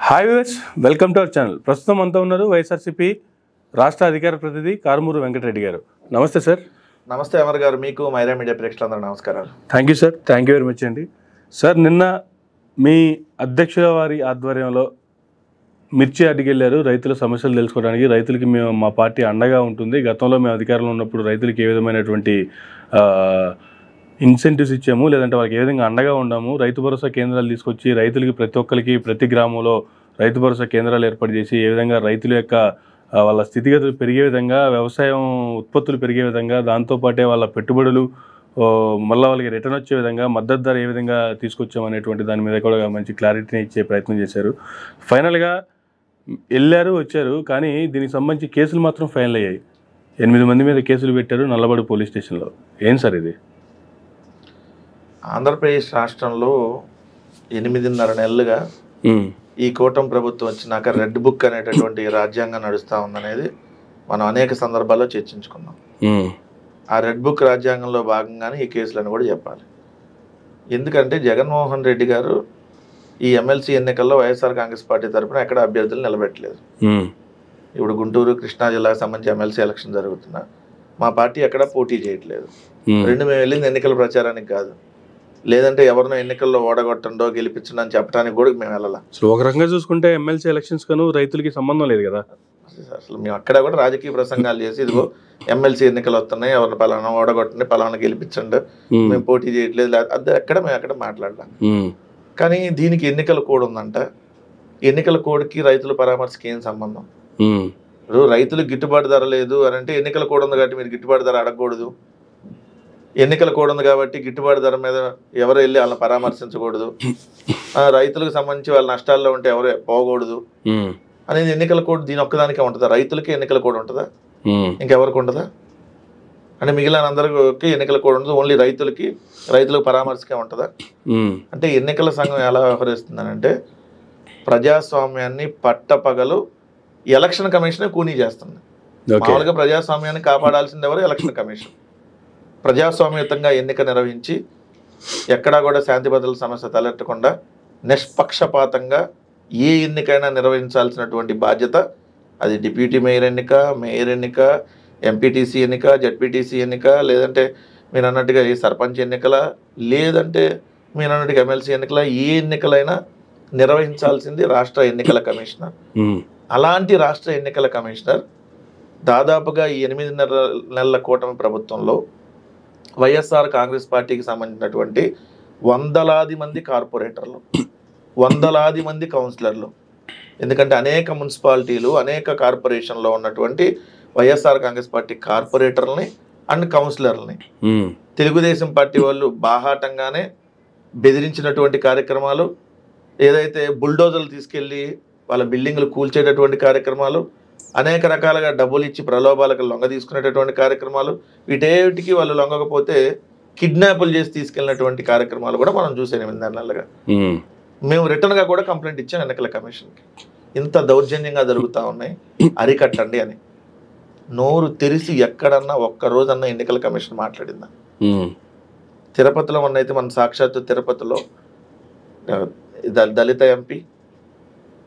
Hi viewers, welcome to our channel. ప్రస్తుతం అంతా ఉన్నారు వైఎస్ఆర్సీపీ రాష్ట్ర అధికార ప్రతినిధి కారుమూరు వెంకటరెడ్డి గారు. నమస్తే సార్. నమస్తే అమర్ గారు, మీకు మైరా మీడియా ప్రేక్షకులందరూ నమస్కారాలు. Thank you sir, thank you very much అండి. సార్, నిన్న మీ అధ్యక్షుల వారి ఆధ్వర్యంలో మిర్చి అడిగెళ్ళారు రైతుల సమస్యలు తెలుసుకోవడానికి. రైతులకి మా పార్టీ అండగా ఉంటుంది. గతంలో మేము అధికారంలో ఉన్నప్పుడు రైతులకి ఏ విధమైనటువంటి ఇన్సెంటివ్స్ ఇచ్చాము, లేదంటే వాళ్ళకి ఏ విధంగా అండగా ఉన్నాము. రైతు భరోసా కేంద్రాలు తీసుకొచ్చి రైతులకి ప్రతి ఒక్కరికి ప్రతి గ్రామంలో రైతు భరోసా కేంద్రాలు ఏర్పాటు చేసి ఏ విధంగా రైతుల యొక్క వాళ్ళ స్థితిగతులు పెరిగే విధంగా, వ్యవసాయం ఉత్పత్తులు పెరిగే విధంగా, దాంతోపాటే వాళ్ళ పెట్టుబడులు మళ్ళీ వాళ్ళకి రిటర్న్ వచ్చే విధంగా, మద్దతు ధర ఏ విధంగా తీసుకొచ్చామనేటువంటి దాని మీద కూడా మంచి క్లారిటీని ఇచ్చే ప్రయత్నం చేశారు. ఫైనల్గా వెళ్ళారు, వచ్చారు. కానీ దీనికి సంబంధించి కేసులు మాత్రం ఫైనల్ అయ్యాయి. 8 మంది మీద కేసులు పెట్టారు నల్లబడి పోలీస్ స్టేషన్లో. ఏం సార్ ఇది? ఆంధ్రప్రదేశ్ రాష్ట్రంలో 8.5 నెలలుగా ఈ కూటమి ప్రభుత్వం వచ్చినాక రెడ్ బుక్ అనేటటువంటి రాజ్యాంగం నడుస్తూ ఉందనేది మనం అనేక సందర్భాల్లో చర్చించుకున్నాం. ఆ రెడ్ బుక్ రాజ్యాంగంలో భాగంగానే ఈ కేసులను కూడా చెప్పాలి. ఎందుకంటే జగన్మోహన్ రెడ్డి గారు ఈ ఎమ్మెల్సీ ఎన్నికల్లో వైఎస్ఆర్ కాంగ్రెస్ పార్టీ తరఫున ఎక్కడ అభ్యర్థులు నిలబెట్టలేదు. ఇప్పుడు గుంటూరు, కృష్ణా జిల్లాకు సంబంధించి ఎమ్మెల్సీ ఎలక్షన్ జరుగుతున్నా మా పార్టీ ఎక్కడ పోటీ చేయట్లేదు. మేము వెళ్ళింది ఎన్నికల ప్రచారానికి కాదు, లేదంటే ఎవరినో ఎన్నికల్లో ఓడగొట్టండో గెలిపించండి అని చెప్పడానికి కూడా మేము వెళ్ళాలి. అసలు ఒక రకంగా చూసుకుంటే ఎమ్మెల్సీ ఎలక్షన్స్ కను రైతులకి సంబంధం లేదు కదా. అసలు మేము అక్కడ కూడా రాజకీయ ప్రసంగాలు చేసి ఇదిగో ఎమ్మెల్సీ ఎన్నికలు వస్తున్నాయి, ఎవరిని పలానా ఓడగొట్టండి, పలానా గెలిపించండి, మేము పోటీ చేయట్లేదు, అది ఎక్కడ మేము అక్కడ మాట్లాడలేం. కానీ దీనికి ఎన్నికల కోడ్ ఉందంట. ఎన్నికల కోడ్కి రైతుల పరామర్శకి ఏం సంబంధం? ఇప్పుడు రైతులకు గిట్టుబాటు ధర లేదు అని అంటే ఎన్నికల కోడ్ ఉంది కాబట్టి మీరు గిట్టుబాటు ధర అడగకూడదు. ఎన్నికల కోడ్ ఉంది కాబట్టి గిట్టుబాటు ధర మీద ఎవరు వెళ్ళి వాళ్ళని పరామర్శించకూడదు. రైతులకు సంబంధించి వాళ్ళ నష్టాల్లో ఉంటే ఎవరు పోకూడదు అనేది ఎన్నికల కోడ్ దీని ఒక్కదానికే ఉంటుందా? రైతులకి ఎన్నికల కోడ్ ఉంటుందా? ఇంకెవరికి ఉంటుందా? అంటే మిగిలిన అందరికి ఎన్నికల కోడ్ ఉండదు, ఓన్లీ రైతులకు పరామర్శకే ఉంటుందా? అంటే ఎన్నికల సంఘం ఎలా వ్యవహరిస్తుందని అంటే ప్రజాస్వామ్యాన్ని పట్టపగలు ఎలక్షన్ కమిషనే కూనీ చేస్తుంది. మామూలుగా ప్రజాస్వామ్యాన్ని కాపాడాల్సింది ఎవరు? Election commission. ప్రజాస్వామ్యయుతంగా ఎన్నిక నిర్వహించి ఎక్కడా కూడా శాంతి భద్రతల సమస్య తలెత్తకుండా నిష్పక్షపాతంగా ఏ ఎన్నికైనా నిర్వహించాల్సినటువంటి బాధ్యత అది డిప్యూటీ మేయర్ ఎన్నిక, ఎంపీటీసీ ఎన్నిక, జడ్పీటీసీ ఎన్నిక, లేదంటే మీరు అన్నట్టుగా ఈ సర్పంచ్ ఎన్నికల, లేదంటే మీరు అన్నట్టుగా ఎమ్మెల్సీ ఎన్నికల, ఏ ఎన్నికలైనా నిర్వహించాల్సింది రాష్ట్ర ఎన్నికల కమిషనర్. అలాంటి రాష్ట్ర ఎన్నికల కమిషనర్ దాదాపుగా ఈ 8 నెలల కూటమి ప్రభుత్వంలో వైఎస్ఆర్ కాంగ్రెస్ పార్టీకి సంబంధించినటువంటి వందలాది మంది కార్పొరేటర్లు, వందలాది మంది కౌన్సిలర్లు, ఎందుకంటే అనేక మున్సిపాలిటీలు, అనేక కార్పొరేషన్లో ఉన్నటువంటి వైఎస్ఆర్ కాంగ్రెస్ పార్టీ కార్పొరేటర్లని అండ్ కౌన్సిలర్లని తెలుగుదేశం పార్టీ వాళ్ళు బాహాటంగానే బెదిరించినటువంటి కార్యక్రమాలు, ఏదైతే బుల్డోజర్లు తీసుకెళ్ళి వాళ్ళ బిల్డింగ్లు కూల్చేటటువంటి కార్యక్రమాలు, అనేక రకాలుగా డబ్బులు ఇచ్చి ప్రలోభాలకు లొంగ తీసుకునేటటువంటి కార్యక్రమాలు, వీటేటికి వాళ్ళు లొంగకపోతే కిడ్నాపులు చేసి తీసుకెళ్ళినటువంటి కార్యక్రమాలు కూడా మనం చూసాం 8 నెలలుగా. మేము రిటర్న్గా కూడా కంప్లైంట్ ఇచ్చాం ఎన్నికల కమిషన్కి. ఇంత దౌర్జన్యంగా జరుగుతూ ఉన్నాయి, అరికట్టండి అని. నోరు తెరిసి ఎక్కడన్నా ఒక్కరోజన్నా ఎన్నికల కమిషన్ మాట్లాడిందా? తిరుపతిలో ఉన్నైతే మన సాక్షాత్తు తిరుపతిలో దళిత ఎంపీ,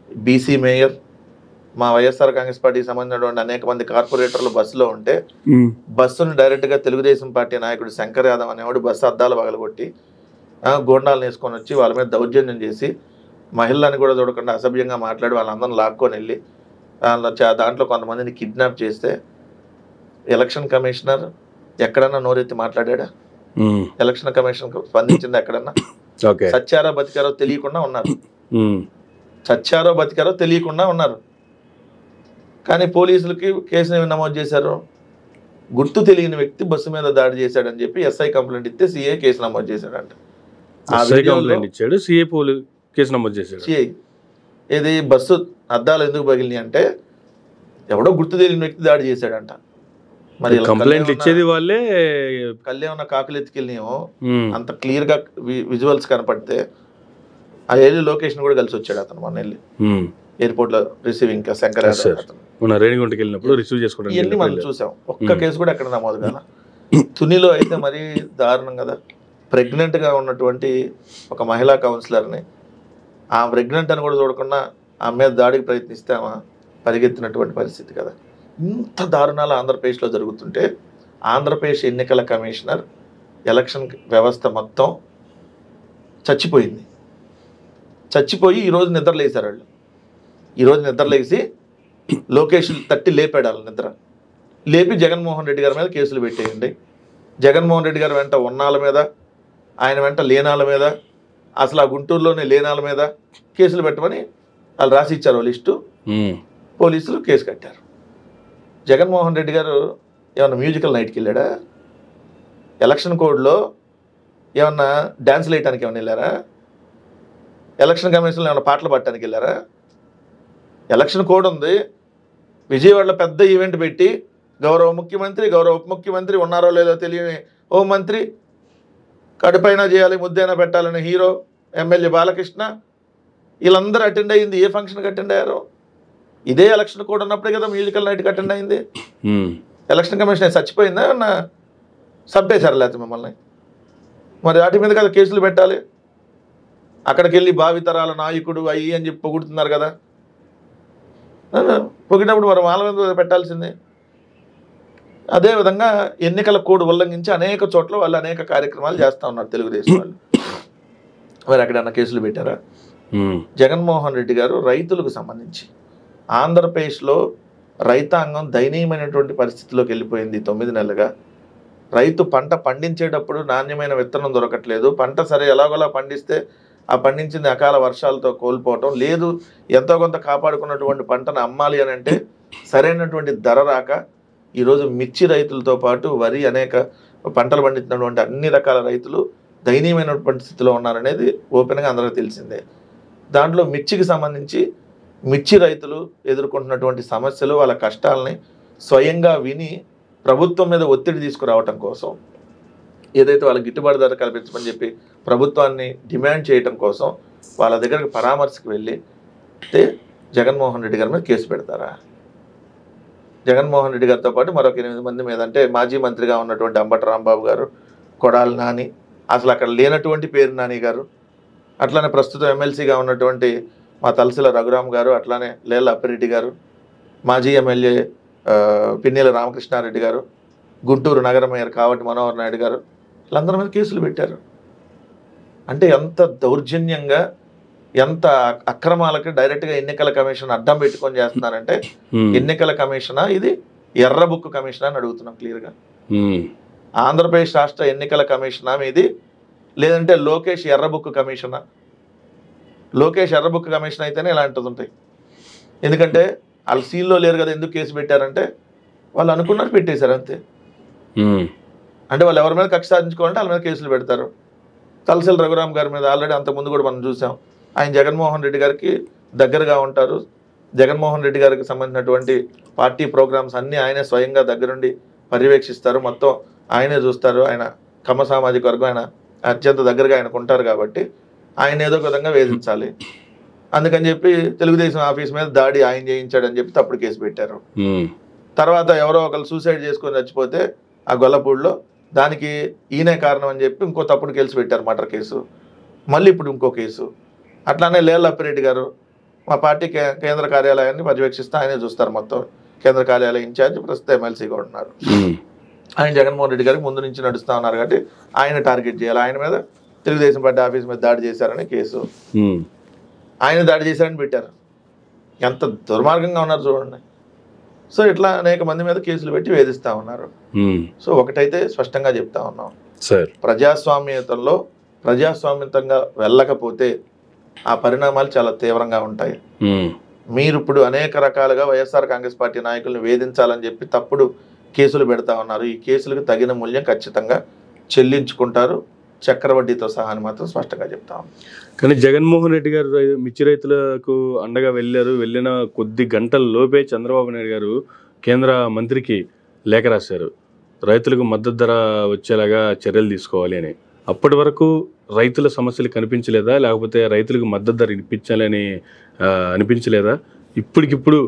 బీసీ మేయర్, మా వైఎస్ఆర్ కాంగ్రెస్ పార్టీకి సంబంధించినటువంటి అనేక మంది కార్పొరేటర్లు బస్సులో ఉంటే బస్సును డైరెక్ట్గా తెలుగుదేశం పార్టీ నాయకుడు శంకర్ యాదవ్ అనేవాడు బస్సు అద్దాలు పగలగొట్టి గోండాలను వేసుకొని వచ్చి వాళ్ళ మీద దౌర్జన్యం చేసి మహిళలను కూడా చూడకుండా అసభ్యంగా మాట్లాడి వాళ్ళందరిని లాక్కొని వెళ్ళి దాంట్లో కొంతమందిని కిడ్నాప్ చేస్తే ఎలక్షన్ కమిషనర్ ఎక్కడన్నా నోరెత్తి మాట్లాడా? ఎలక్షన్ కమిషన్ స్పందించింది ఎక్కడన్నా? చచ్చారో బతికారో తెలియకుండా ఉన్నారు. కానీ పోలీసులకి కేసుని నమోదు చేశారు. గుర్తు తెలియని వ్యక్తి బస్సు మీద దాడి చేశాడని చెప్పి ఎస్ఐ కంప్లైంట్ ఇస్తే సిఐ కేసు నమోదు చేశాడంట. సిఐ ఇది బస్సు అద్దాలు ఎందుకు పగిలినాయి అంటే ఎవడో గుర్తు తెలియని వ్యక్తి దాడి చేశాడంట. మరి కంప్లైంట్ ఇచ్చేది వాళ్ళే. కళ్ళే ఉన్న కాకులు ఎత్తుకెళ్ళినేమో అంత క్లియర్ గా విజువల్స్ కనపడితే ఆ ఏరియా లొకేషన్ కూడా కలిసి వచ్చాడు అతను. మన వెళ్ళి ఎయిర్పోర్ట్ లో రిసీవింగ్ శంకర్ రేణిగుంటకి వెళ్ళినప్పుడు రిసీవ్ చేసుకోవడం ఇవన్నీ మనం చూసాం. ఒక్క కేసు కూడా ఎక్కడ నమోదు కదా. తునిలో అయితే మరీ దారుణం కదా. ప్రెగ్నెంట్ గా ఉన్నటువంటి ఒక మహిళా కౌన్సిలర్ని ఆ ప్రెగ్నెంట్ అని కూడా చూడకుండా ఆమె మీద దాడికి ప్రయత్నిస్తే ఆమె పరిగెత్తినటువంటి పరిస్థితి కదా. ఇంత దారుణాలు ఆంధ్రప్రదేశ్లో జరుగుతుంటే ఆంధ్రప్రదేశ్ ఎన్నికల కమిషనర్ ఎలక్షన్ వ్యవస్థ మొత్తం చచ్చిపోయి ఈరోజు నిద్రలేసారు వాళ్ళు. ఈరోజు నిద్రలేసి లోకేష్ తట్టి లేపాడు వాళ్ళు నిద్ర లేపి జగన్మోహన్ రెడ్డి గారి మీద కేసులు పెట్టేయండి. జగన్మోహన్ రెడ్డి గారి వెంట ఉన్నాళ్ళ మీద, ఆయన వెంట లేనాళ్ళ మీద, అసలు ఆ గుంటూరులోనే లేనాళ్ళ మీద కేసులు పెట్టమని వాళ్ళు రాసి ఇచ్చారు లిస్టు. పోలీసులు కేసు కట్టారు. జగన్మోహన్ రెడ్డి గారు ఏమన్నా మ్యూజికల్ నైట్కి వెళ్ళాడా? ఎలక్షన్ కోడ్లో ఏమన్నా డ్యాన్సులు వేయటానికి ఏమన్నా వెళ్ళారా? ఎలక్షన్ కమిషన్లో ఏమన్నా పాటలు పాడటానికి వెళ్ళారా? ఎలక్షన్ కోడ్ ఉంది. విజయవాడలో పెద్ద ఈవెంట్ పెట్టి గౌరవ ముఖ్యమంత్రి, గౌరవ ఉప ముఖ్యమంత్రి, ఉన్నారో లేదో తెలియని హోంమంత్రి, కడుపైనా చేయాలి ముద్దైనా పెట్టాలని హీరో ఎమ్మెల్యే బాలకృష్ణ, వీళ్ళందరూ అటెండ్ అయ్యింది. ఏ ఫంక్షన్కి అటెండ్ అయ్యారు? ఇదే ఎలక్షన్ కోడ్ ఉన్నప్పుడే కదా మ్యూజికల్ నైట్కి అటెండ్ అయింది. ఎలక్షన్ కమిషన్ చచ్చిపోయిందా? ఏమన్నా చంపేశారు లేకపోతే మిమ్మల్ని? మరి వాటి మీద కదా కేసులు పెట్టాలి. అక్కడికి వెళ్ళి భావితరాల నాయకుడు అయ్యి అని చెప్పి పొగుడుతున్నారు కదా. పొగినప్పుడు మరి వాళ్ళ మీద పెట్టాల్సిందే. అదేవిధంగా ఎన్నికల కోడ్ ఉల్లంఘించి అనేక చోట్ల వాళ్ళు అనేక కార్యక్రమాలు చేస్తూ ఉన్నారు తెలుగుదేశం వాళ్ళు. మరి అక్కడన్నా కేసులు పెట్టారా? జగన్మోహన్ రెడ్డి గారు రైతులకు సంబంధించి ఆంధ్రప్రదేశ్లో రైతాంగం దయనీయమైనటువంటి పరిస్థితిలోకి వెళ్ళిపోయింది. 9 నెలలుగా రైతు పంట పండించేటప్పుడు నాణ్యమైన విత్తనం దొరకట్లేదు. పంట సరే ఎలాగోలా పండిస్తే ఆ పండించింది అకాల వర్షాలతో కోల్పోవటం లేదు. ఎంతో కొంత కాపాడుకున్నటువంటి పంటను అమ్మాలి అని అంటే సరైనటువంటి ధర రాక ఈరోజు మిర్చి రైతులతో పాటు వరి అనేక పంటలు పండించినటువంటి అన్ని రకాల రైతులు దయనీయమైనటువంటి స్థితిలో ఉన్నారనేది ఓపెన్గా అందరికీ తెలిసిందే. దాంట్లో మిర్చికి సంబంధించి మిర్చి రైతులు ఎదుర్కొంటున్నటువంటి సమస్యలు, వాళ్ళ కష్టాలని స్వయంగా విని ప్రభుత్వం మీద ఒత్తిడి తీసుకురావటం కోసం, ఏదైతే వాళ్ళకి గిట్టుబాటు ధర కల్పించమని చెప్పి ప్రభుత్వాన్ని డిమాండ్ చేయటం కోసం వాళ్ళ దగ్గరకు పరామర్శకు వెళ్ళి జగన్మోహన్ రెడ్డి గారి మీద కేసు పెడతారా? జగన్మోహన్ రెడ్డి గారితో పాటు మరొక 8 మంది మీద, అంటే మాజీ మంత్రిగా ఉన్నటువంటి అంబటి రాంబాబు గారు, కొడాలి నాని, అసలు అక్కడ లేనటువంటి పేరు నాని గారు, అట్లానే ప్రస్తుతం ఎమ్మెల్సీగా ఉన్నటువంటి మా తలసిల రఘురామ్ గారు, అట్లానే లేళ్ల అప్పిరెడ్డి గారు, మాజీ ఎమ్మెల్యే పిన్నెల రామకృష్ణారెడ్డి గారు, గుంటూరు నగర మేయర్ కావటి మనోహర్ నాయుడు గారు, వీళ్ళందరి మీద కేసులు పెట్టారు. అంటే ఎంత దౌర్జన్యంగా, ఎంత అక్రమాలకి డైరెక్ట్గా ఎన్నికల కమిషన్ అడ్డం పెట్టుకొని చేస్తున్నారంటే ఎన్నికల కమిషనా ఇది, ఎర్ర బుక్ కమిషనా అని అడుగుతున్నాం క్లియర్గా. ఆంధ్రప్రదేశ్ రాష్ట్ర ఎన్నికల కమిషనా ఇది, లేదంటే లోకేష్ ఎర్ర బుక్ కమిషనా? లోకేష్ ఎర్ర బుక్ కమిషన్ అయితేనే ఇలాంటిది ఉంటాయి. ఎందుకంటే వాళ్ళు సీల్లో లేరు కదా, ఎందుకు కేసు పెట్టారంటే వాళ్ళు అనుకున్నారు పెట్టేశారు అంతే. అంటే వాళ్ళు ఎవరి మీద కక్ష సాధించుకోవాలంటే వాళ్ళ మీద కేసులు పెడతారు. తలసిల రఘురామ్ గారి మీద ఆల్రెడీ అంతకుముందు కూడా మనం చూసాం. ఆయన జగన్మోహన్ రెడ్డి గారికి దగ్గరగా ఉంటారు. జగన్మోహన్ రెడ్డి గారికి సంబంధించినటువంటి పార్టీ ప్రోగ్రామ్స్ అన్నీ ఆయనే స్వయంగా దగ్గరుండి పర్యవేక్షిస్తారు, మొత్తం ఆయనే చూస్తారు. ఆయన కమ్మ సామాజిక వర్గం, ఆయన అత్యంత దగ్గరగా ఆయనకు ఉంటారు కాబట్టి ఆయన ఏదో విధంగా వేధించాలి. అందుకని చెప్పి తెలుగుదేశం ఆఫీస్ మీద దాడి ఆయన చేయించాడని చెప్పి తప్పుడు కేసు పెట్టారు. తర్వాత ఎవరో ఒకరు సూసైడ్ చేసుకొని చచ్చిపోతే ఆ గొల్లపూడిలో, దానికి ఈయనే కారణం అని చెప్పి ఇంకో తప్పుడు కేసు పెట్టారు, మర్డర్ కేసు. మళ్ళీ ఇప్పుడు ఇంకో కేసు. అట్లానే లేళ్ల అప్పిరెడ్డి గారు మా పార్టీ కేంద్ర కార్యాలయాన్ని పర్యవేక్షిస్తే ఆయనే చూస్తారు, మొత్తం కేంద్ర కార్యాలయ ఇన్ఛార్జ్, ప్రస్తుతం ఎమ్మెల్సీగా ఉన్నారు. ఆయన జగన్మోహన్ రెడ్డి గారికి ముందు నుంచి నడుస్తూ ఉన్నారు కాబట్టి ఆయన టార్గెట్ చేయాలి. ఆయన మీద తెలుగుదేశం పార్టీ ఆఫీస్ మీద దాడి చేశారని కేసు, ఆయన దాడి చేశారని పెట్టారు. ఎంత దుర్మార్గంగా ఉన్నారు చూడండి. సో ఇట్లా అనేక మంది మీద కేసులు పెట్టి వేధిస్తూ ఉన్నారు. సో ఒకటైతే స్పష్టంగా చెప్తా ఉన్నాం, ప్రజాస్వామ్యంగా వెళ్ళకపోతే ఆ పరిణామాలు చాలా తీవ్రంగా ఉంటాయి. మీరు ఇప్పుడు అనేక రకాలుగా వైఎస్ఆర్ కాంగ్రెస్ పార్టీ నాయకులను వేధించాలని చెప్పి తప్పుడు కేసులు పెడతా ఉన్నారు. ఈ కేసులకు తగిన మూల్యం ఖచ్చితంగా చెల్లించుకుంటారు, చక్రవడ్డీతో సహా అని మాత్రం స్పష్టంగా చెప్తాం. కానీ జగన్మోహన్ రెడ్డి గారు మిర్చి రైతులకు అండగా వెళ్ళిన కొద్ది గంటల లోపే చంద్రబాబు నాయుడు గారు కేంద్ర మంత్రికి లేఖ రాశారు, రైతులకు మద్దతు ధర వచ్చేలాగా చర్యలు తీసుకోవాలి అని. అప్పటి వరకు రైతుల సమస్యలు కనిపించలేదా, లేకపోతే రైతులకు మద్దతు ధర ఇప్పించాలని అనిపించలేదా? ఇప్పటికిప్పుడు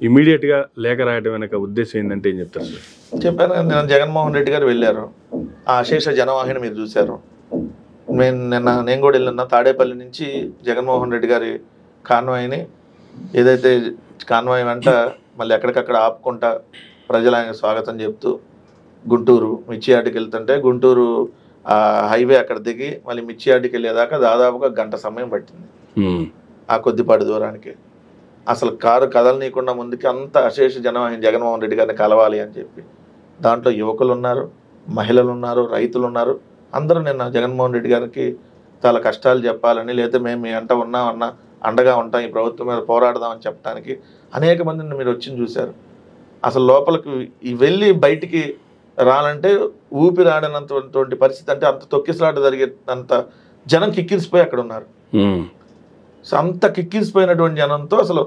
ఇమీడియట్గా లేఖ రాయడం వెనక ఉద్దేశం ఏంటంటే ఏం చెప్తారు సార్? చెప్పాను కదా, జగన్మోహన్ రెడ్డి గారు వెళ్ళారు, ఆ అశేష జనవాహిని మీరు చూశారు. నేను కూడా వెళ్ళిన తాడేపల్లి నుంచి జగన్మోహన్ రెడ్డి గారి కాన్వాయ్ని ఏదైతే కాన్వాయ్ వెంట మళ్ళీ ఎక్కడికక్కడ ఆపుకుంటా ప్రజలు ఆయన స్వాగతం చెప్తూ గుంటూరు మిర్చియాడికి వెళ్తుంటే గుంటూరు హైవే అక్కడ దిగి మళ్ళీ మిర్చియాడికి వెళ్ళేదాకా దాదాపుగా గంట సమయం పట్టింది ఆ కొద్దిపాటి దూరానికి. అసలు కారు కదలనీయకుండా ముందుకి అంత అశేష జనం ఆయన జగన్మోహన్ రెడ్డి గారిని కలవాలి అని చెప్పి. దాంట్లో యువకులు ఉన్నారు, మహిళలు ఉన్నారు, రైతులు ఉన్నారు. అందరూ నిన్న జగన్మోహన్ రెడ్డి గారికి చాలా కష్టాలు చెప్పాలని, లేదా మేము మీ అంట ఉన్నామన్నా అండగా ఉంటాం, ఈ ప్రభుత్వం మీద పోరాడదామని చెప్పడానికి అనేక మందిని మీరు వచ్చి చూశారు. అసలు లోపలికి వెళ్ళి బయటికి రాలంటే ఊపిరాడనంతటువంటి పరిస్థితి, అంటే అంత తొక్కిసలాట జరిగేంత జనం కిక్కిరిసిపోయి అక్కడ ఉన్నారు. సో అంత కిక్కిరిసిపోయినటువంటి జనంతో అసలు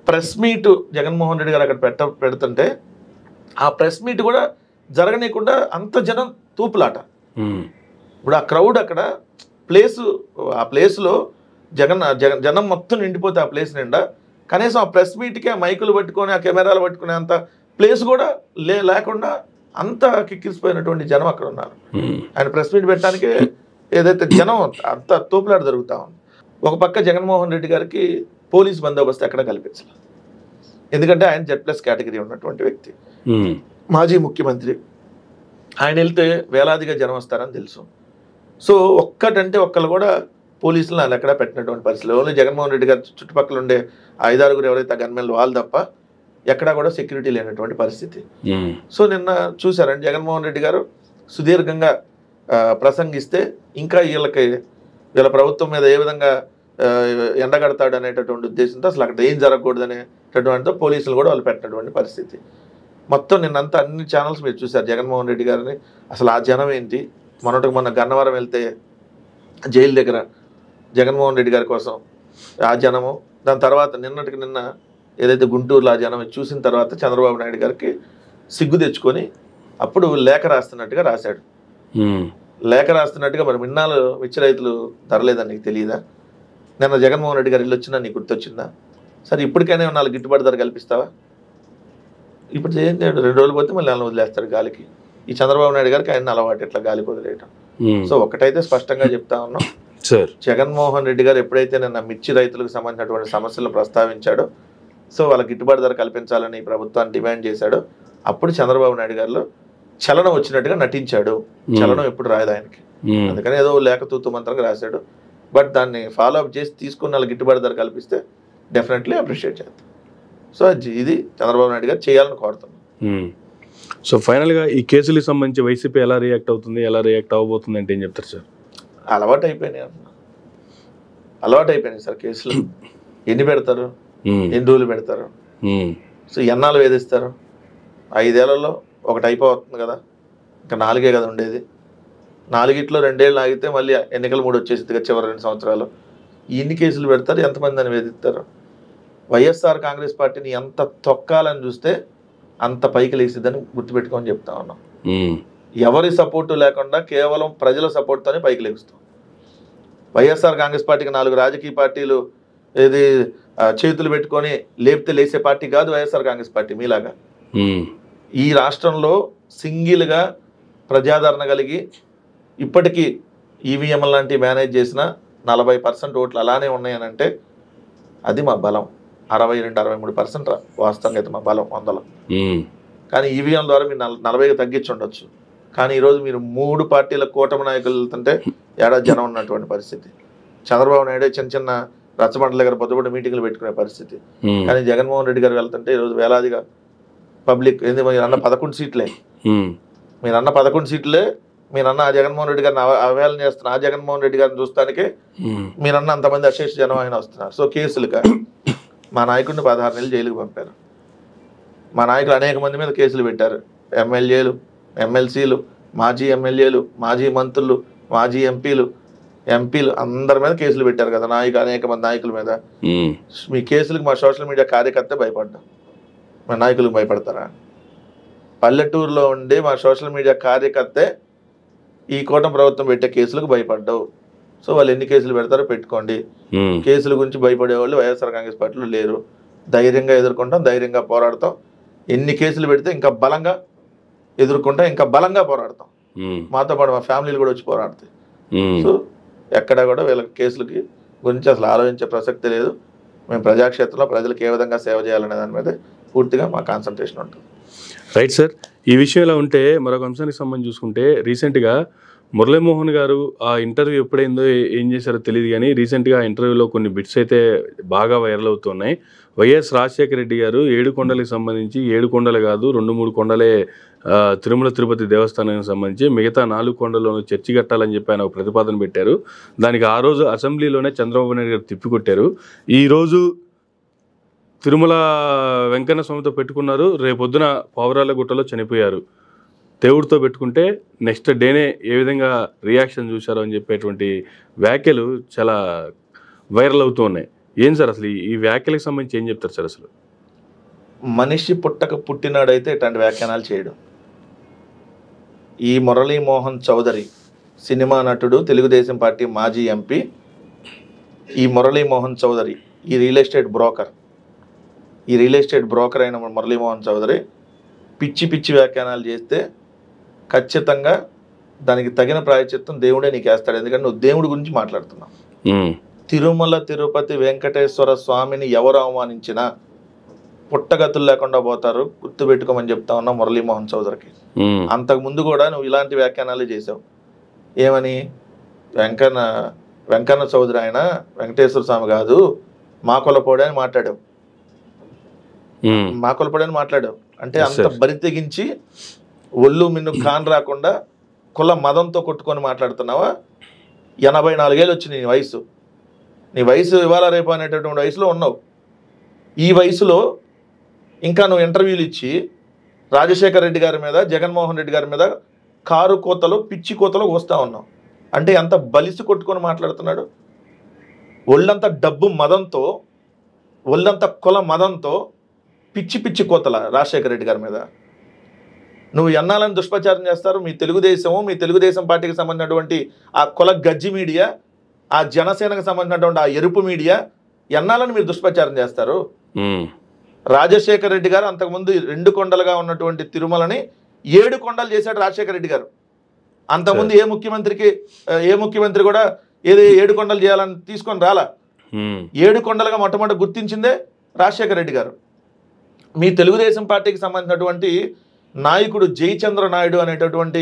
ప్రెస్ మీట్ జగన్మోహన్ రెడ్డి గారు అక్కడ పెడుతుంటే ఆ ప్రెస్ మీట్ కూడా జరగనీయకుండా అంత జనం తూపులాట. ఇప్పుడు ఆ క్రౌడ్ అక్కడ ఆ ప్లేస్లో జనం మొత్తం నిండిపోతే ఆ ప్లేస్ నిండా కనీసం ఆ ప్రెస్ మీట్కి ఆ మైకులు పట్టుకొని ఆ కెమెరాలు పట్టుకునే అంత ప్లేస్ కూడా లేకుండా అంత కిక్కిరిసిపోయినటువంటి జనం అక్కడ ఉన్నారు. ఆయన ప్రెస్ మీట్ పెట్టడానికి ఏదైతే జనం అంత తోపులాట జరుగుతూ ఉంది. ఒక పక్క జగన్మోహన్ రెడ్డి గారికి పోలీస్ బందోబస్తు ఎక్కడ కల్పించాలి, ఎందుకంటే ఆయన Z+ కేటగిరీ ఉన్నటువంటి వ్యక్తి, మాజీ ముఖ్యమంత్రి. ఆయన వెళ్తే వేలాదిగా జనం వస్తారని తెలుసు. సో ఒక్కళ్ళు కూడా పోలీసులను వాళ్ళు ఎక్కడ పెట్టినటువంటి పరిస్థితి. ఓన్లీ జగన్మోహన్ రెడ్డి గారు చుట్టుపక్కల ఉండే 5-6 ఎవరైతే గన్మెన్లు వాళ్ళు తప్ప ఎక్కడా కూడా సెక్యూరిటీ లేనటువంటి పరిస్థితి. సో నిన్న చూసారండి జగన్మోహన్ రెడ్డి గారు సుదీర్ఘంగా ప్రసంగిస్తే ఇంకా వీళ్ళ ప్రభుత్వం మీద ఏ విధంగా ఎండగడతాడు అనేటటువంటి ఉద్దేశంతో అసలు అక్కడ ఏం జరగకూడదు అనేటటువంటితో పోలీసులు కూడా వాళ్ళు పెట్టినటువంటి పరిస్థితి. మొత్తం నిన్నంతా అన్ని ఛానల్స్ మీరు చూశారు జగన్మోహన్ రెడ్డి గారిని. అసలు ఆ జనం ఏంటి, మొన్న గన్నవరం వెళ్తే జైలు దగ్గర జగన్మోహన్ రెడ్డి గారి కోసం ఆ జనము, దాని తర్వాత నిన్న ఏదైతే గుంటూరులో ఆ జనం చూసిన తర్వాత చంద్రబాబు నాయుడు గారికి సిగ్గు తెచ్చుకొని అప్పుడు లేఖ రాస్తున్నట్టుగా రాశాడు. లేఖ రాస్తున్నట్టుగా మరి మిన్నాళ్ళు మిర్చి రైతులు ధరలేదని నీకు తెలియదా? నిన్న జగన్మోహన్ రెడ్డి గారు ఇల్లు వచ్చినా నీకు గుర్తొచ్చిందా? సరే ఇప్పటికైనా 4 గిట్టుబాటు ధర కల్పిస్తావా? ఇప్పుడు ఏం చేయడు, 2 రోజులు పోతే మళ్ళీ 4 వదిలేస్తాడు గాలికి. ఈ చంద్రబాబు నాయుడు గారికి ఆయన అలవాటు ఇట్లా గాలికి వదిలేయటం. సో ఒకటైతే స్పష్టంగా చెప్తా ఉన్నాం, జగన్మోహన్ రెడ్డి గారు ఎప్పుడైతే నిన్న మిర్చి రైతులకు సంబంధించినటువంటి సమస్యలను ప్రస్తావించాడో, సో వాళ్ళ గిట్టుబాటు ధర కల్పించాలని ప్రభుత్వాన్ని డిమాండ్ చేశాడో, అప్పుడు చంద్రబాబు నాయుడు గారిలో చలనం వచ్చినట్టుగా నటించాడు. చలనం ఎప్పుడు రాయదు ఆయనకి, అందుకని ఏదో లేఖ తూతు మంత్రంగా రాశాడు. బట్ దాన్ని ఫాలో అప్ చేసి తీసుకున్న వాళ్ళ గిట్టుబాటు ధర కల్పిస్తే డెఫినెట్లీ అప్రిషియేట్ చేస్తాం. సో ఇది చంద్రబాబు నాయుడు గారు చేయాలని కోరుతున్నాం. సో ఫైనల్గా ఈ కేసులకు సంబంధించి వైసీపీ ఎలా రియాక్ట్ అవుతుంది, ఎలా రియాక్ట్ అవ్వబోతుంది అంటే ఏం చెప్తారు సార్? అలవాటు అయిపోయినాయి సార్ కేసులు. ఎన్ని పెడతారు, ఎన్ని రోజులు పెడతారు, సో ఎన్నాళ్ళు వేధిస్తారు? 5 ఏళ్లలో ఒకటి అయిపోతుంది కదా, ఇంకా 4 కదా ఉండేది. 4 2 ఏళ్ళు ఆగితే మళ్ళీ ఎన్నికలు 3 వచ్చేసింది కదా చివరి 2 సంవత్సరాలు. ఎన్ని కేసులు పెడతారు, ఎంతమంది అని వేధిస్తారు? వైఎస్ఆర్ కాంగ్రెస్ పార్టీని ఎంత తొక్కాలని చూస్తే అంత పైకి లేసిద్దని గుర్తుపెట్టుకొని చెప్తా ఉన్నాం. ఎవరి సపోర్టు లేకుండా కేవలం ప్రజల సపోర్ట్తోనే పైకి లేస్తాం. వైఎస్ఆర్ కాంగ్రెస్ పార్టీకి 4 రాజకీయ పార్టీలు ఏది చేతులు పెట్టుకొని లేపితే లేసే పార్టీ కాదు వైఎస్ఆర్ కాంగ్రెస్ పార్టీ మీలాగా. ఈ రాష్ట్రంలో సింగిల్గా ప్రజాదరణ కలిగి ఇప్పటికీ ఈవీఎంల లాంటివి మేనేజ్ చేసిన 40% ఓట్లు అలానే ఉన్నాయనంటే అది మా బలం. 62-63% వాస్తవంగా అయితే మా బలం 100లో. కానీ ఈవీఎం ద్వారా మీరు 40కి తగ్గించి ఉండొచ్చు. కానీ ఈరోజు మీరు 3 పార్టీల కూటమి నాయకులు వెళ్తుంటే ఏడాది జనం ఉన్నటువంటి పరిస్థితి. చంద్రబాబు నాయుడు చిన్న రచ్చబండల దగ్గర పొద్దుపడి మీటింగ్లు పెట్టుకునే పరిస్థితి. కానీ జగన్మోహన్ రెడ్డి గారు వెళ్తుంటే ఈరోజు వేలాదిగా పబ్లిక్ ఏంది, మీరన్న 11 సీట్లే, మీరన్న 11 సీట్లే, మీరన్న ఆ జగన్మోహన్ రెడ్డి గారిని అవహేళన చేస్తున్న ఆ జగన్మోహన్ రెడ్డి గారిని చూస్తానికి మీరన్న అంతమంది అశేష జనం ఆయన వస్తున్నారు. సో కేసులుగా మా నాయకుడిని 16 నెలలు జైలుకి పంపారు. మా నాయకులు అనేక మంది మీద కేసులు పెట్టారు. ఎమ్మెల్యేలు, ఎమ్మెల్సీలు, మాజీ ఎమ్మెల్యేలు, మాజీ మంత్రులు, మాజీ ఎంపీలు అందరి మీద కేసులు పెట్టారు కదా అనేక మంది నాయకుల మీద. మీ కేసులకు మా సోషల్ మీడియా కార్యకర్త భయపడ్డా, మా నాయకులకు భయపడతారా? పల్లెటూరులో ఉండి మా సోషల్ మీడియా కార్యకర్తే ఈ కూటమి ప్రభుత్వం పెట్టే కేసులకు భయపడ్డావు. సో వాళ్ళు ఎన్ని కేసులు పెడతారో పెట్టుకోండి. కేసుల గురించి భయపడే వాళ్ళు వైఎస్ఆర్ కాంగ్రెస్ పార్టీలో లేరు. ధైర్యంగా ఎదుర్కొంటాం, ధైర్యంగా పోరాడతాం. ఎన్ని కేసులు పెడితే ఇంకా బలంగా ఎదుర్కొంటాం, ఇంకా బలంగా పోరాడతాం. మాతో పాటు మా ఫ్యామిలీలు కూడా వచ్చి పోరాడతాయి. సో ఎక్కడా కూడా వీళ్ళ కేసులకి గురించి అసలు ఆలోచించే ప్రసక్తి లేదు. మేము ప్రజాక్షేత్రంలో ప్రజలకు ఏ విధంగా సేవ చేయాలనే దాని మీద పూర్తిగా మా కాన్సన్ట్రేషన్ ఉంటుంది. Right sir. ఈ విషయంలో ఉంటే మరొక అంశానికి సంబంధించి చూసుకుంటే రీసెంట్గా మురళీమోహన్ గారు ఆ ఇంటర్వ్యూ ఎప్పుడైందో ఏం చేశారో తెలియదు కానీ రీసెంట్గా ఆ ఇంటర్వ్యూలో కొన్ని బిట్స్ అయితే బాగా వైరల్ అవుతున్నాయి. వైఎస్ రాజశేఖర రెడ్డి గారు 7 కొండలకు సంబంధించి 7 కొండలు కాదు 2-3 కొండలే తిరుమల తిరుపతి దేవస్థానానికి సంబంధించి మిగతా 4 కొండలను చర్చి కట్టాలని చెప్పి ఆయన ఒక ప్రతిపాదన పెట్టారు. దానికి ఆ రోజు అసెంబ్లీలోనే చంద్రబాబు నాయుడు గారు తిప్పికొట్టారు. ఈరోజు తిరుమల వెంకన్న స్వామితో పెట్టుకున్నారు, రేపొద్దున పావురాళ్ళగుట్టలో చనిపోయారు. దేవుడితో పెట్టుకుంటే నెక్స్ట్ డేనే ఏ విధంగా రియాక్షన్ చూశారో అని చెప్పేటువంటి వ్యాఖ్యలు చాలా వైరల్ అవుతూ ఉన్నాయి. ఏం సార్ అసలు ఈ వ్యాఖ్యలకు సంబంధించి ఏం చెప్తారు సార్? అసలు మనిషి పుట్టినాడైతే ఇట్లాంటి వ్యాఖ్యానాలు చేయడం. ఈ మురళీమోహన్ చౌదరి సినిమా నటుడు, తెలుగుదేశం పార్టీ మాజీ ఎంపీ. ఈ మురళీమోహన్ చౌదరి ఈ రియల్ ఎస్టేట్ బ్రోకర్ అయిన మురళీమోహన్ చౌదరి పిచ్చి వ్యాఖ్యానాలు చేస్తే ఖచ్చితంగా దానికి తగిన ప్రాయశ్చిత్తం దేవుడే నీకు వేస్తాడు. ఎందుకంటే నువ్వు దేవుడి గురించి మాట్లాడుతున్నావు. తిరుమల తిరుపతి వెంకటేశ్వర స్వామిని ఎవరు అవమానించినా పుట్టగతులు లేకుండా పోతారు, గుర్తుపెట్టుకోమని చెప్తా ఉన్నా మురళీమోహన్ చౌదరికి. అంతకుముందు కూడా నువ్వు ఇలాంటి వ్యాఖ్యానాలు చేసావు. ఏమని? వెంకన్న చౌదరి ఆయన వెంకటేశ్వర స్వామి కాదు మా కులపోడే అని మాట్లాడావు. అంటే అంత బరి తెగించి ఒళ్ళు మిన్ను కాన్ రాకుండా కుల మదంతో కొట్టుకొని మాట్లాడుతున్నావా? 84 ఏళ్ళు వచ్చింది నీ వయసు ఇవాళ రేపు అనేటటువంటి వయసులో ఉన్నావు. ఈ వయసులో ఇంకా నువ్వు ఇంటర్వ్యూలు ఇచ్చి రాజశేఖర రెడ్డి గారి మీద, జగన్మోహన్ రెడ్డి గారి మీద కారు కోతలు, పిచ్చి కోతలు వస్తూ ఉన్నావు. అంటే ఎంత బలిసి కొట్టుకొని మాట్లాడుతున్నాడు. ఒళ్ళంతా డబ్బు మదంతో, ఒళ్ళంతా కుల మదంతో పిచ్చి కోతల రాజశేఖర రెడ్డి గారి మీద నువ్వు ఎన్నాలని దుష్ప్రచారం చేస్తారు. మీ తెలుగుదేశం పార్టీకి సంబంధించినటువంటి ఆ కుల గజ్జి మీడియా, ఆ జనసేనకు సంబంధించినటువంటి ఆ ఎరుపు మీడియా ఎన్నాలని మీరు దుష్ప్రచారం చేస్తారు. రాజశేఖర రెడ్డి గారు అంతకుముందు 2 కొండలుగా ఉన్నటువంటి తిరుమలని 7 కొండలు చేశాడు రాజశేఖర రెడ్డి గారు. అంతకుముందు ఏ ముఖ్యమంత్రి కూడా 7 కొండలు చేయాలని తీసుకొని రాలా. 7 కొండలుగా మొట్టమొదటి గుర్తించిందే రాజశేఖర రెడ్డి గారు. మీ తెలుగుదేశం పార్టీకి సంబంధించినటువంటి నాయకుడు జయచంద్ర నాయుడు అనేటటువంటి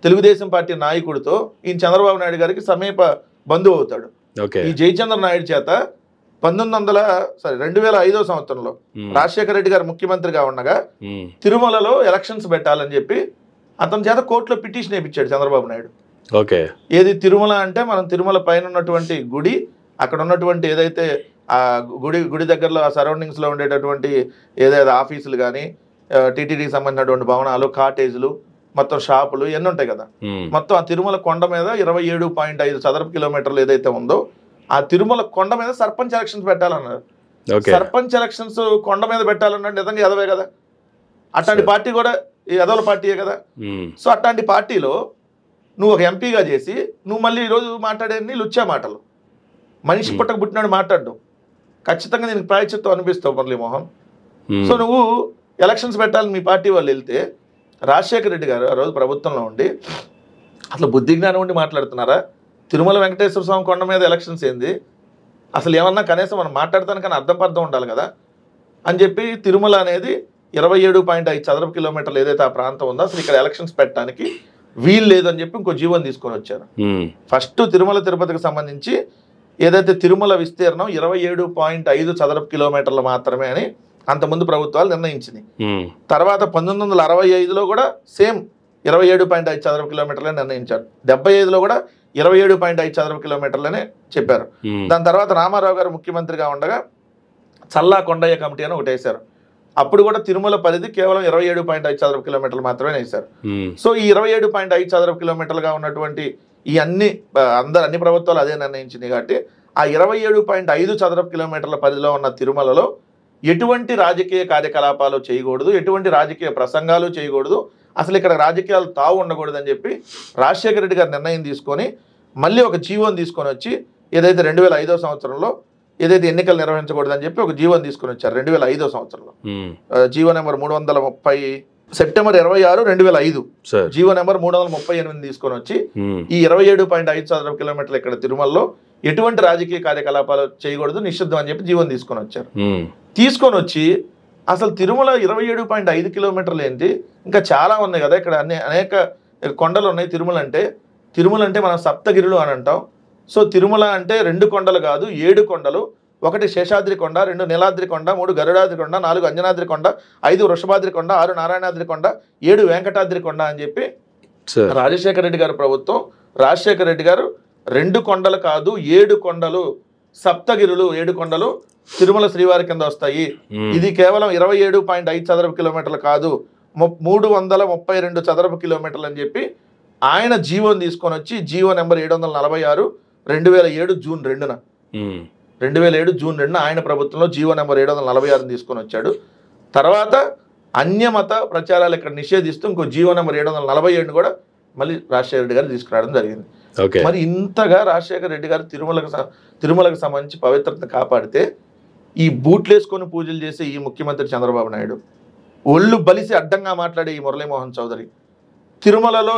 తెలుగుదేశం పార్టీ నాయకుడితో ఈయన చంద్రబాబు నాయుడు గారికి సమీప బంధువు అవుతాడు. ఈ జయచంద్ర నాయుడు చేత 2005 సంవత్సరంలో రాజశేఖర రెడ్డి గారు ముఖ్యమంత్రిగా ఉండగా తిరుమలలో ఎలక్షన్స్ పెట్టాలని చెప్పి అతని చేత కోర్టులో పిటిషన్ వేయించాడు చంద్రబాబు నాయుడు. ఏది తిరుమల అంటే మనం తిరుమల పైన ఉన్నటువంటి గుడి, అక్కడ ఉన్నటువంటి ఏదైతే ఆ గుడి దగ్గరలో ఆ సరౌండింగ్స్ లో ఉండేటటువంటి ఏదైతే ఆఫీసులు కానీ, టీటీడీకి సంబంధించినటువంటి భవనాలు, కాటేజీలు, మొత్తం షాపులు ఎన్ని ఉంటాయి కదా, మొత్తం ఆ తిరుమల కొండ మీద 27.5 చదరపు కిలోమీటర్లు ఏదైతే ఉందో ఆ తిరుమల కొండ మీద సర్పంచ్ ఎలక్షన్స్ పెట్టాలన్నారు. సర్పంచ్ ఎలక్షన్స్ కొండ మీద పెట్టాలన్నాడు. నిజంగా ఎదవే కదా. అట్లాంటి పార్టీ కూడా ఈ ఎదవల పార్టీయే కదా. సో అట్లాంటి పార్టీలో నువ్వు ఒక ఎంపీగా చేసి నువ్వు మళ్ళీ ఈరోజు మాట్లాడేది లుచ్చా మాటలు. మనిషి పుట్టక పుట్టినాడు మాట్లాడడం. ఖచ్చితంగా దీనికి ప్రాయశ్చిత్తం అనిపిస్తావు మురళీమోహన్. సో నువ్వు ఎలక్షన్స్ పెట్టాలని మీ పార్టీ వాళ్ళు వెళ్తే రాజశేఖర రెడ్డి గారు ఆ రోజు ప్రభుత్వంలో ఉండి అసలు బుద్ధి జ్ఞానం ఉండి మాట్లాడుతున్నారా? తిరుమల వెంకటేశ్వర స్వామి కొండ మీద ఎలక్షన్స్ ఏంది అసలు? ఏమన్నా కనీసం మనం మాట్లాడతానికన్నా అర్థం ఉండాలి కదా అని చెప్పి తిరుమల అనేది 27.5 చదరపు కిలోమీటర్లు ఏదైతే ఆ ప్రాంతం ఉందో అసలు ఇక్కడ ఎలక్షన్స్ పెట్టడానికి వీలు లేదు అని చెప్పి ఇంకో జీవోని తీసుకొని వచ్చారు. ఫస్ట్ తిరుమల తిరుపతికి సంబంధించి ఏదైతే తిరుమల విస్తీర్ణం 27.5 చదరపు కిలోమీటర్లు మాత్రమే అని అంతకుముందు ప్రభుత్వాలు నిర్ణయించింది. తర్వాత 1965లో కూడా సేమ్ 27.5 చదరపు కిలోమీటర్లే నిర్ణయించారు. 75లో కూడా 27.5 చదరపు కిలోమీటర్లనే చెప్పారు. దాని తర్వాత రామారావు గారు ముఖ్యమంత్రిగా ఉండగా చల్లా కొండయ్య కమిటీ అని ఒకటి వేశారు. అప్పుడు కూడా తిరుమల పరిధి కేవలం 27.5 చదరపు కిలోమీటర్లు మాత్రమే వేశారు. సో ఈ 27.5 చదరపు కిలోమీటర్లుగా ఉన్నటువంటి ఈ అన్ని ప్రభుత్వాలు అదే నిర్ణయించింది. కాబట్టి ఆ 27.5 చదరపు కిలోమీటర్ల పరిధిలో ఉన్న తిరుమలలో ఎటువంటి రాజకీయ కార్యకలాపాలు చేయకూడదు, ఎటువంటి రాజకీయ ప్రసంగాలు చేయకూడదు, అసలు ఇక్కడ రాజకీయాలు తావు ఉండకూడదు అని చెప్పి రాజశేఖర రెడ్డి గారు నిర్ణయం తీసుకొని మళ్ళీ ఒక జీవోని తీసుకొని వచ్చి ఏదైతే 2005 సంవత్సరంలో ఏదైతే ఎన్నికలు నిర్వహించకూడదని చెప్పి ఒక జీవోని తీసుకొని వచ్చారు 2005 సంవత్సరంలో. GO number 330 September 26, 2005 GO number 338 తీసుకొని వచ్చి ఈ 27.5 చదరపు కిలోమీటర్లు ఇక్కడ తిరుమలలో ఎటువంటి రాజకీయ కార్యకలాపాలు చేయకూడదు, నిషిద్ధం అని చెప్పి జీవోని తీసుకొని వచ్చారు. తీసుకొని వచ్చి అసలు తిరుమల 27.5 కిలోమీటర్లు ఏంటి, ఇంకా చాలా ఉన్నాయి కదా ఇక్కడ, అనేక కొండలు ఉన్నాయి. తిరుమల అంటే మనం సప్తగిరులు అని అంటాం. సో తిరుమల అంటే 2 కొండలు కాదు, 7 కొండలు. 1 శేషాద్రి కొండ, 2 నీలాద్రి కొండ, 3 గరుడాద్రి కొండ, 4 అంజనాద్రి కొండ, 5 వృషభాద్రి కొండ, 6 నారాయణాద్రి కొండ, 7 వెంకటాద్రి కొండ అని చెప్పి రాజశేఖర రెడ్డి గారు ప్రభుత్వం, రాజశేఖర రెడ్డి గారు 2 కొండలు కాదు 7 కొండలు, సప్తగిరులు 7 కొండలు తిరుమల శ్రీవారి కింద వస్తాయి. ఇది కేవలం 27.5 చదరపు కిలోమీటర్లు కాదు, 332 చదరపు కిలోమీటర్లు అని చెప్పి ఆయన జీవోని తీసుకొని వచ్చి, జీవో నెంబర్ 746 2007 జూన్ 2న 2007 జూన్ 2న ఆయన ప్రభుత్వంలో జీవో నెంబర్ 746 తీసుకొని వచ్చాడు. తర్వాత అన్యమత ప్రచారాలు ఇక్కడ నిషేధిస్తూ ఇంకో జీవో నెంబర్ 747 కూడా మళ్ళీ రాజశేఖర రెడ్డి గారు తీసుకురావడం జరిగింది. మరి ఇంతగా రాజశేఖర రెడ్డి గారు తిరుమలకు సంబంధించి పవిత్రతను కాపాడితే, ఈ బూట్లేసుకొని పూజలు చేసే ఈ ముఖ్యమంత్రి చంద్రబాబు నాయుడు, ఒళ్ళు బలిసి అడ్డంగా మాట్లాడే ఈ మురళీమోహన్ చౌదరి, తిరుమలలో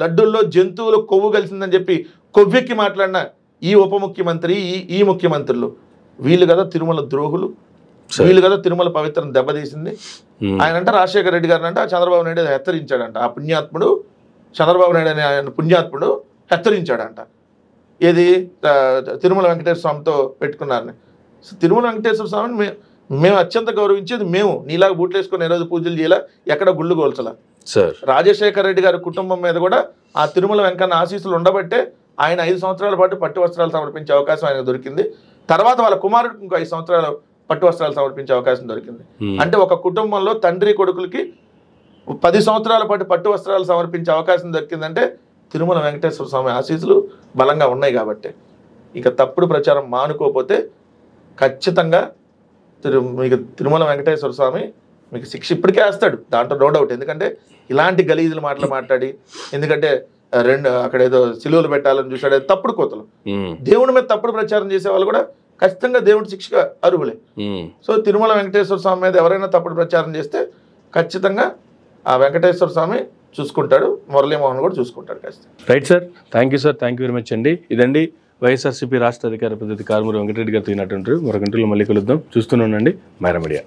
లడ్డుల్లో జంతువులు కొవ్వు కలిసిందని చెప్పి కొవ్వెక్కి మాట్లాడిన ఈ ఉప ముఖ్యమంత్రి, ఈ ముఖ్యమంత్రులు, వీళ్ళు కదా తిరుమల ద్రోహులు, వీళ్ళు కదా తిరుమల పవిత్రను దెబ్బతీసింది. ఆయన అంటే రాజశేఖర రెడ్డి గారిని అంటే చంద్రబాబు నాయుడు హెచ్చరించాడంట. ఆ పుణ్యాత్ముడు చంద్రబాబు నాయుడు అనే ఆయన పుణ్యాత్ముడు హెచ్చరించాడంట. ఏది తిరుమల వెంకటేశ్వర స్వామితో పెట్టుకున్నారని. తిరుమల వెంకటేశ్వర స్వామిని మేము అత్యంత గౌరవించేది, మేము నీలాగా బూట్లు వేసుకొని ఏ రోజు పూజలు చేయాల, ఎక్కడ గుళ్ళు కోల్చలా. రాజశేఖర రెడ్డి గారి కుటుంబం మీద కూడా ఆ తిరుమల వెంకన్న ఆశీస్సులు ఉండబట్టే ఆయన 5 సంవత్సరాల పాటు పట్టు వస్త్రాలు సమర్పించే అవకాశం ఆయనకు దొరికింది. తర్వాత వాళ్ళ కుమారుడికి ఇంకో 5 సంవత్సరాలు పట్టు వస్త్రాలు సమర్పించే అవకాశం దొరికింది. అంటే ఒక కుటుంబంలో తండ్రి కొడుకులకి 10 సంవత్సరాల పాటు పట్టు వస్త్రాలు సమర్పించే అవకాశం దొరికిందంటే తిరుమల వెంకటేశ్వర స్వామి ఆశీస్సులు బలంగా ఉన్నాయి కాబట్టి. ఇక తప్పుడు ప్రచారం మానుకోకపోతే ఖచ్చితంగా మీకు తిరుమల వెంకటేశ్వర స్వామి మీకు శిక్ష ఇప్పటికే వేస్తాడు, దాంట్లో నో డౌట్. ఎందుకంటే ఇలాంటి గలీజులు మాటలు మాట్లాడి, ఎందుకంటే అక్కడ ఏదో సిలువలు పెట్టాలని చూసాడు, తప్పుడు కోతలు. దేవుడి మీద తప్పుడు ప్రచారం చేసే వాళ్ళు కూడా ఖచ్చితంగా దేవుడి శిక్షగా అర్హులే. సో తిరుమల వెంకటేశ్వర స్వామి మీద ఎవరైనా తప్పుడు ప్రచారం చేస్తే ఖచ్చితంగా ఆ వెంకటేశ్వర స్వామి చూసుకుంటాడు, మురళీమోహన్ కూడా చూసుకుంటాడు ఖచ్చితంగా. Right sir, thank you sir, thank you very much అండి. ఇదండి వైఎస్ఆర్సీపీ రాష్ట్ర అధికార ప్రతినిధి కారుమూరి వెంకటరెడ్డి గారితో అయినటువంటి మరొక గంటలో మళ్ళీ కలుద్దాం. చూస్తూనే ఉండండి మైరా మీడియా.